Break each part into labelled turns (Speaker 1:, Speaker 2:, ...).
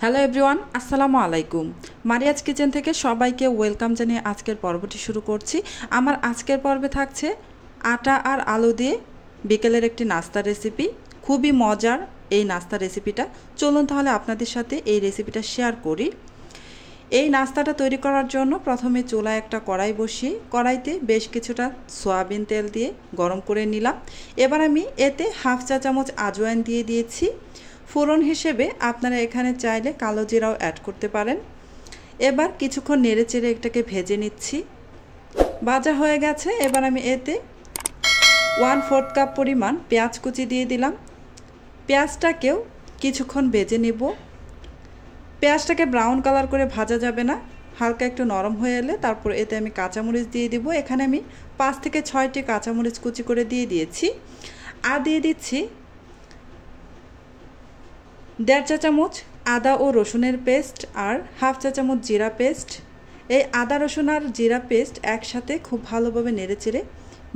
Speaker 1: Hello everyone, আসসালামু আলাইকুম। Mariya's kitchen থেকে সবাইকে ওয়েলকাম জানিয়ে আজকের পর্বটি শুরু করছি। আমার আজকের পর্বে থাকছে আটা আর আলু দিয়ে বিকেলের একটি নাস্তা রেসিপি। খুবই মজার এই নাস্তা রেসিপিটা। চলুন তাহলে আপনাদের সাথে এই রেসিপিটা শেয়ার করি। এই নাস্তাটা তৈরি করার জন্য প্রথমে চুলায় একটা কড়াই বসিয়ে কড়াইতে বেশ কিছুটা সয়াবিন তেল দিয়ে গরম করে নিলাম। এবার আমি এতে হাফ চা চামচ আজওয়াইন দিয়ে দিয়েছি। ফোড়ন হিসেবে আপনারা এখানে চাইলে কালো জিরাও অ্যাড করতে পারেন। এবার কিছুক্ষণ নেড়েচেড়ে এটাকে ভেজে নিচ্ছি। ভাজা হয়ে গেছে। এবার আমি এতে 1/4 কাপ পরিমাণ পেঁয়াজ কুচি দিয়ে দিলাম। পেঁয়াজটাকেও কিছুক্ষণ ভেজে নেব। পেঁয়াজটাকে ব্রাউন কালার করে ভাজা যাবে না, হালকা একটু নরম হয়ে এলে তারপর এতে আমি কাঁচামরিচ দিয়ে দিব। এখানে আমি 5 থেকে 6টি কাঁচামরিচ কুচি করে দিয়ে দিয়েছি। আর দিয়ে দিচ্ছি 1.5 চা চামচ আদা ও রসুনের পেস্ট আর হাফ চা চামচ জিরা পেস্ট। এই আদা রসুন আর জিরা পেস্ট একসাথে খুব ভালোভাবে নেড়েচেড়ে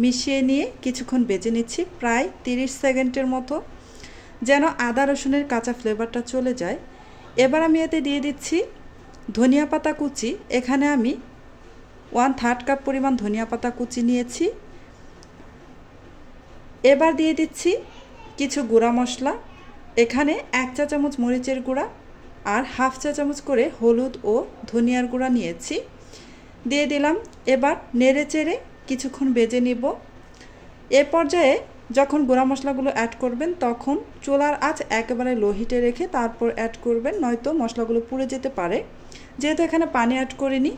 Speaker 1: মিশিয়ে নিয়ে কিছুক্ষণ ভেজে নিচ্ছি, প্রায় 30 সেকেন্ডের মতো, যেন আদা রসুনের কাঁচা ফ্লেভারটা চলে যায়। এবার আমি এতে দিয়ে দিচ্ছি ধনিয়া পাতা কুচি। এখানে আমি 1/3 কাপ পরিমাণ ধনিয়া পাতা কুচি নিয়েছি। এবার দিয়ে দিচ্ছি কিছু গুঁড়া মশলা। এখানে 1 চা চামচ মরিচের গুঁড়া আর হাফ চা চামচ করে হলুদ ও ধনিয়ার গুঁড়া নিয়েছি, দিয়ে দিলাম। এবার নেড়েচেড়ে কিছুক্ষণ ভেজে নিব। এ পর্যায়ে যখন গুঁড়া মশলাগুলো অ্যাড করবেন তখন চুলার আঁচ একেবারে লো হিটে রেখে তারপর অ্যাড করবেন, নয়তো মশলাগুলো পুড়ে যেতে পারে। যেহেতু এখানে পানি অ্যাড করিনি,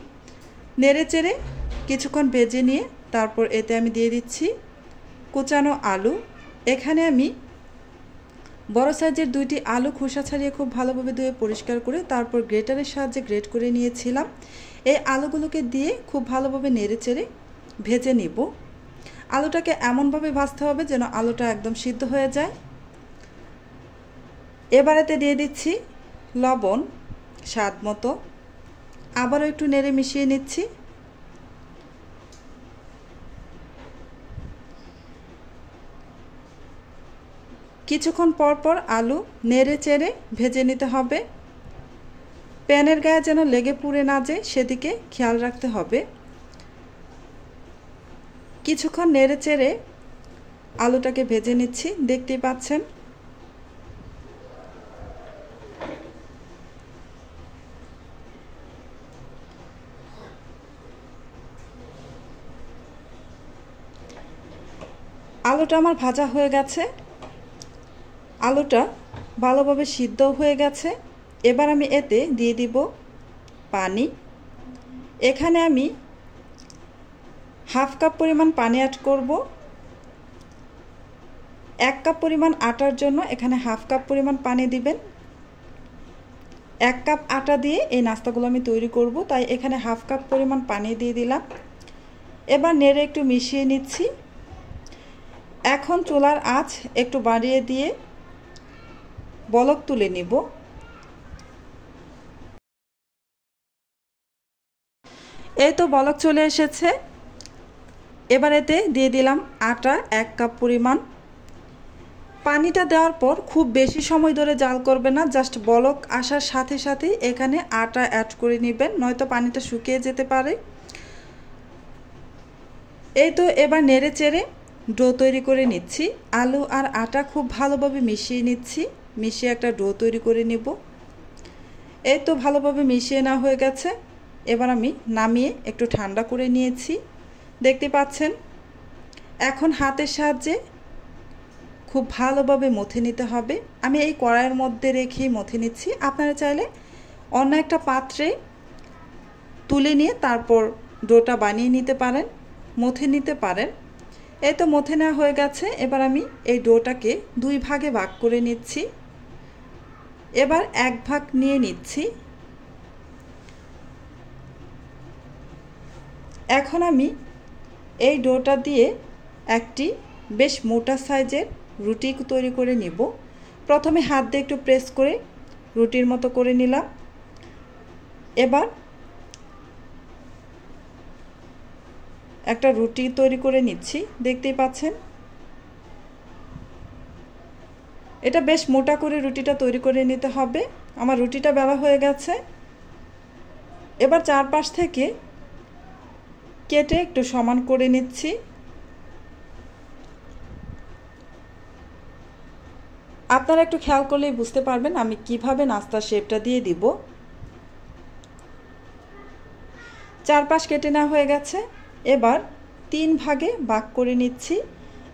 Speaker 1: নেড়েচেড়ে কিছুক্ষণ ভেজে নিয়ে তারপর এতে আমি দিয়ে দিচ্ছি কুচানো আলু। এখানে আমি বড় সাইজের 2টি আলু খোসা ছাড়িয়ে খুব ভালোভাবে ধুয়ে পরিষ্কার করে তারপর গ্রেটারের সাহায্যে গ্রেট করে নিয়েছিলাম। এই আলুগুলোকে দিয়ে খুব ভালোভাবে নেড়েচেড়ে ভেজে নিব। আলুটাকে এমনভাবে ভাজতে হবে যেন আলুটা একদম সিদ্ধ হয়ে যায়। এবারেতে দিয়ে দিচ্ছি লবণ স্বাদ মতো। আবারও একটু নেড়ে মিশিয়ে নিচ্ছি। কিছুক্ষণ পর পর আলু নেড়ে চেড়ে ভেজে নিতে হবে। প্যানের গায়ে যেন লেগে পুড়ে না যায় সেদিকে খেয়াল রাখতে হবে। কিছুক্ষণ নেড়ে চেড়ে আলুটাকে ভেজে নিচ্ছি, দেখতেই পাচ্ছেন। আলুটা আমার ভাজা হয়ে গেছে, আলুটা ভালোভাবে সিদ্ধ হয়ে গেছে। এবার আমি এতে দিয়ে দিব পানি। এখানে আমি হাফ কাপ পরিমাণ পানি অ্যাড করব। 1 কাপ পরিমাণ আটার জন্য এখানে হাফ কাপ পরিমাণ পানি দিবেন। 1 কাপ আটা দিয়ে এই নাস্তাগুলো আমি তৈরি করব, তাই এখানে হাফ কাপ পরিমাণ পানি দিয়ে দিলাম। এবার নেড়ে একটু মিশিয়ে নিচ্ছি। এখন চুলার আঁচ একটু বাড়িয়ে দিয়ে বলক তুলে নিব। এই তো বলক চলে এসেছে। এবার এতে দিয়ে দিলাম আটা 1 কাপ পরিমাণ। পানিটা দেওয়ার পর খুব বেশি সময় ধরে জাল করবে না, জাস্ট বলক আসার সাথে সাথে এখানে আটা অ্যাড করে নেবেন, নয়তো পানিটা শুকিয়ে যেতে পারে। এই তো এবার নেড়ে চেড়ে ডো তৈরি করে নিচ্ছি। আলু আর আটা খুব ভালোভাবে মিশিয়ে নিচ্ছি, মিশিয়ে একটা ডো তৈরি করে নিব। এই তো ভালোভাবে মিশিয়ে নেওয়া হয়ে গেছে। এবার আমি নামিয়ে একটু ঠান্ডা করে নিয়েছি, দেখতে পাচ্ছেন। এখন হাতের সাহায্যে খুব ভালোভাবে মথে নিতে হবে। আমি এই কড়াইয়ের মধ্যে রেখেই মথে নিচ্ছি। আপনারা চাইলে অন্য একটা পাত্রে তুলে নিয়ে তারপর ডোটা বানিয়ে নিতে পারেন, মথে নিতে পারেন। এই তো মথে নেওয়া হয়ে গেছে। এবার আমি এই ডোটাকে 2 ভাগে ভাগ করে নিচ্ছি। এবার 1 ভাগ নিয়ে নিচ্ছি। এখন আমি এই ডোটা দিয়ে একটি বেশ মোটা সাইজের রুটি তৈরি করে নিব। প্রথমে হাত দিয়ে একটু প্রেস করে রুটির মতো করে নিলাম। এবার একটা রুটি তৈরি করে নিচ্ছি, দেখতেই পাচ্ছেন। এটা বেশ মোটা করে রুটিটা তৈরি করে নিতে হবে। আমার রুটিটা বেলা হয়ে গেছে। এবার চারপাশ থেকে কেটে একটু সমান করে নিচ্ছি। আপনারা একটু খেয়াল করলেই বুঝতে পারবেন আমি কিভাবে নাস্তার শেপটা দিয়ে দিব। চারপাশ কেটে নেওয়া হয়ে গেছে। এবার 3 ভাগে ভাগ করে নিচ্ছি।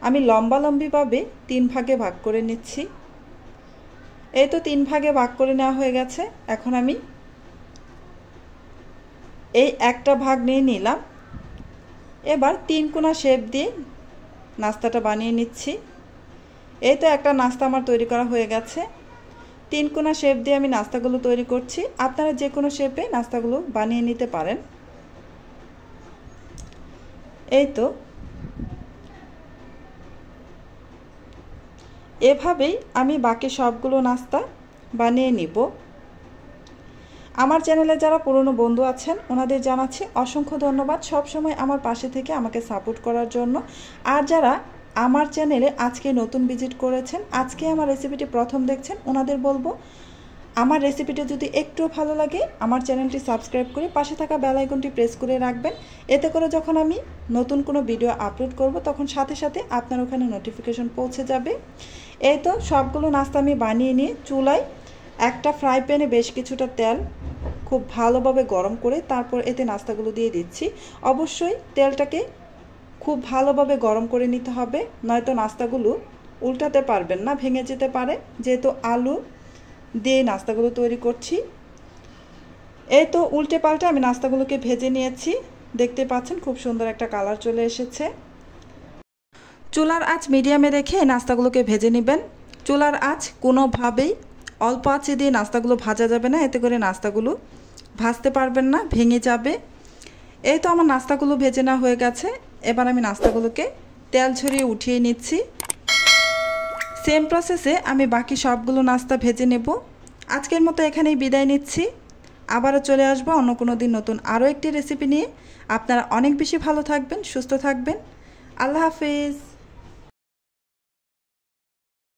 Speaker 1: আমি লম্বালম্বিভাবে 3 ভাগে ভাগ করে নিচ্ছি। এই তো 3 ভাগে ভাগ করে নেওয়া হয়ে গেছে। এখন আমি এই একটা ভাগ নিয়ে নিলাম। এবার 3 কোণা শেপ দিয়ে নাস্তাটা বানিয়ে নিচ্ছি। এই তো একটা নাস্তা আমার তৈরি করা হয়ে গেছে। 3 কোণা শেপ দিয়ে আমি নাস্তাগুলো তৈরি করছি। আপনারা যে কোনো শেপে নাস্তাগুলো বানিয়ে নিতে পারেন। এই তো এভাবেই আমি বাকি সবগুলো নাস্তা বানিয়ে নিব। আমার চ্যানেলে যারা পুরনো বন্ধু আছেন ওনাদের জানাচ্ছি অসংখ্য ধন্যবাদ সব সময় আমার পাশে থেকে আমাকে সাপোর্ট করার জন্য। আর যারা আমার চ্যানেলে আজকে নতুন ভিজিট করেছেন, আজকে আমার রেসিপিটি প্রথম দেখছেন, ওনাদের বলবো আমার রেসিপিটা যদি একটু ভালো লাগে আমার চ্যানেলটি সাবস্ক্রাইব করে পাশে থাকা বেল আইকনটি প্রেস করে রাখবেন। এতে করে যখন আমি নতুন কোনো ভিডিও আপলোড করব তখন সাথে সাথে আপনার ওখানে নোটিফিকেশন পৌঁছে যাবে। এই তো সবগুলো নাস্তা আমি বানিয়ে নিয়ে চুলায় একটা ফ্রাই প্যানে বেশ কিছুটা তেল খুব ভালোভাবে গরম করে তারপর এতে নাস্তাগুলো দিয়ে দিচ্ছি। অবশ্যই তেলটাকে খুব ভালোভাবে গরম করে নিতে হবে, নয়তো নাস্তাগুলো উল্টাতে পারবেন না, ভেঙে যেতে পারে, যেহেতু আলু দিয়ে নাস্তাগুলো তৈরি করছি। এই তো উল্টে পাল্টে আমি নাস্তাগুলোকে ভেজে নিয়েছি। দেখতে পাচ্ছেন খুব সুন্দর একটা কালার চলে এসেছে। চুলার আঁচ মিডিয়ামে রেখে নাস্তাগুলোকে ভেজে নেবেন। চুলার আঁচ কোনোভাবেই অল্প আঁচে দিয়ে নাস্তাগুলো ভাজা যাবে না, এতে করে নাস্তাগুলো ভাজতে পারবেন না, ভেঙে যাবে। এই তো আমার নাস্তাগুলো ভেজে নেওয়া হয়ে গেছে। এবার আমি নাস্তাগুলোকে তেল ঝরিয়ে উঠিয়ে নিচ্ছি। সেম প্রসেসে আমি বাকি সবগুলো নাস্তা ভেজে নেব। আজকের মতো এখানেই বিদায় নিচ্ছি। আবারও চলে আসবো অন্য কোনো দিন নতুন আরও একটি রেসিপি নিয়ে। আপনারা অনেক বেশি ভালো থাকবেন, সুস্থ থাকবেন। আল্লাহ হাফেজ।